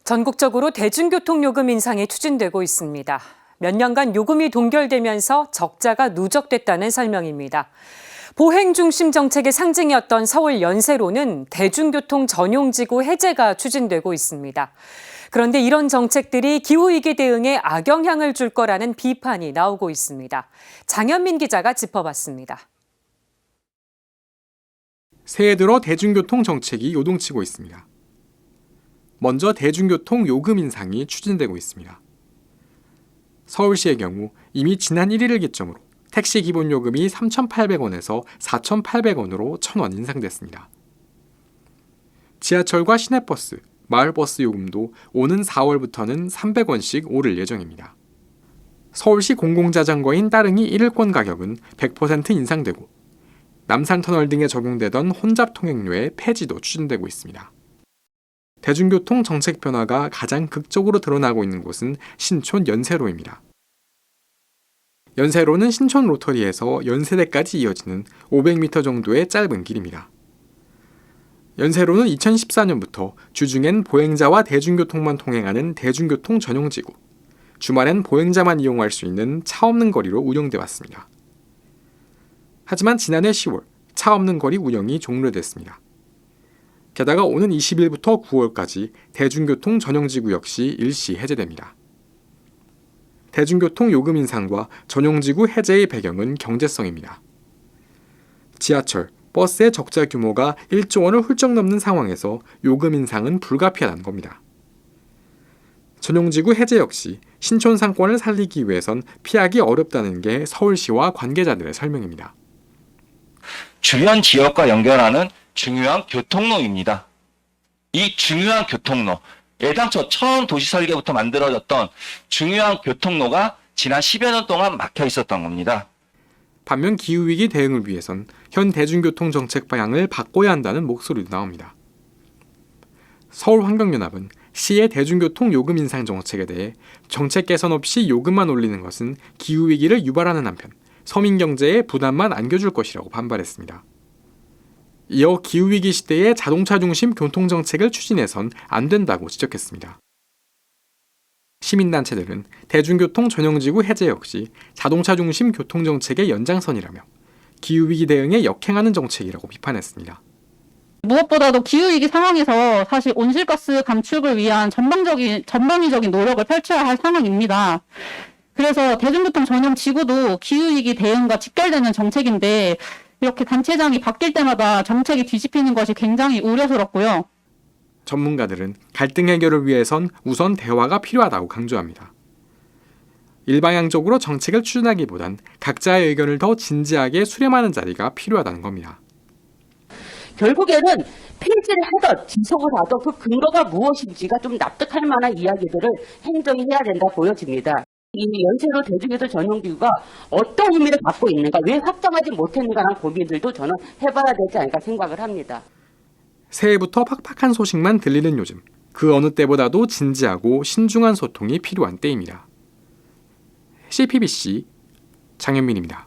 전국적으로 대중교통 요금 인상이 추진되고 있습니다. 몇 년간 요금이 동결되면서 적자가 누적됐다는 설명입니다. 보행 중심 정책의 상징이었던 서울 연세로는 대중교통 전용지구 해제가 추진되고 있습니다. 그런데 이런 정책들이 기후위기 대응에 악영향을 줄 거라는 비판이 나오고 있습니다. 장현민 기자가 짚어봤습니다. 새해 들어 대중교통 정책이 요동치고 있습니다. 먼저 대중교통 요금 인상이 추진되고 있습니다. 서울시의 경우 이미 지난 1일을 기점으로 택시 기본요금이 3,800원에서 4,800원으로 1,000원 인상됐습니다. 지하철과 시내버스, 마을버스 요금도 오는 4월부터는 300원씩 오를 예정입니다. 서울시 공공자전거인 따릉이 1일권 가격은 100% 인상되고 남산터널 등에 적용되던 혼잡 통행료의 폐지도 추진되고 있습니다. 대중교통 정책 변화가 가장 극적으로 드러나고 있는 곳은 신촌 연세로입니다. 연세로는 신촌 로터리에서 연세대까지 이어지는 500m 정도의 짧은 길입니다. 연세로는 2014년부터 주중엔 보행자와 대중교통만 통행하는 대중교통 전용지구, 주말엔 보행자만 이용할 수 있는 차 없는 거리로 운영돼 왔습니다. 하지만 지난해 10월 차 없는 거리 운영이 종료됐습니다. 게다가 오는 20일부터 9월까지 대중교통 전용지구 역시 일시 해제됩니다. 대중교통 요금 인상과 전용지구 해제의 배경은 경제성입니다. 지하철, 버스의 적자 규모가 1조 원을 훌쩍 넘는 상황에서 요금 인상은 불가피하다는 겁니다. 전용지구 해제 역시 신촌 상권을 살리기 위해선 피하기 어렵다는 게 서울시와 관계자들의 설명입니다. 주변 지역과 연결하는 중요한 교통로입니다. 이 중요한 교통로, 애당초 처음 도시 설계부터 만들어졌던 중요한 교통로가 지난 10여 년 동안 막혀 있었던 겁니다. 반면 기후위기 대응을 위해선 현 대중교통 정책 방향을 바꿔야 한다는 목소리도 나옵니다. 서울환경연합은 시의 대중교통 요금 인상 정책에 대해 정책 개선 없이 요금만 올리는 것은 기후위기를 유발하는 한편 서민 경제에 부담만 안겨줄 것이라고 반발했습니다. 이어 기후위기 시대에 자동차 중심 교통정책을 추진해선 안 된다고 지적했습니다. 시민단체들은 대중교통 전용지구 해제 역시 자동차 중심 교통정책의 연장선이라며 기후위기 대응에 역행하는 정책이라고 비판했습니다. 무엇보다도 기후위기 상황에서 사실 온실가스 감축을 위한 전방위적인 노력을 펼쳐야 할 상황입니다. 그래서 대중교통 전용 지구도 기후위기 대응과 직결되는 정책인데 이렇게 단체장이 바뀔 때마다 정책이 뒤집히는 것이 굉장히 우려스럽고요. 전문가들은 갈등 해결을 위해선 우선 대화가 필요하다고 강조합니다. 일방향적으로 정책을 추진하기보단 각자의 의견을 더 진지하게 수렴하는 자리가 필요하다는 겁니다. 결국에는 폐지를 하든 지속을 하든 그 근거가 무엇인지가 좀 납득할 만한 이야기들을 행정이 해야 된다 보여집니다. 이 연세로 대중교통 전용기구가 어떤 의미를 갖고 있는가, 왜 확정하지 못했는가라는 고민들도 저는 해봐야 되지 않을까 생각을 합니다. 새해부터 팍팍한 소식만 들리는 요즘, 그 어느 때보다도 진지하고 신중한 소통이 필요한 때입니다. CPBC 장현민입니다.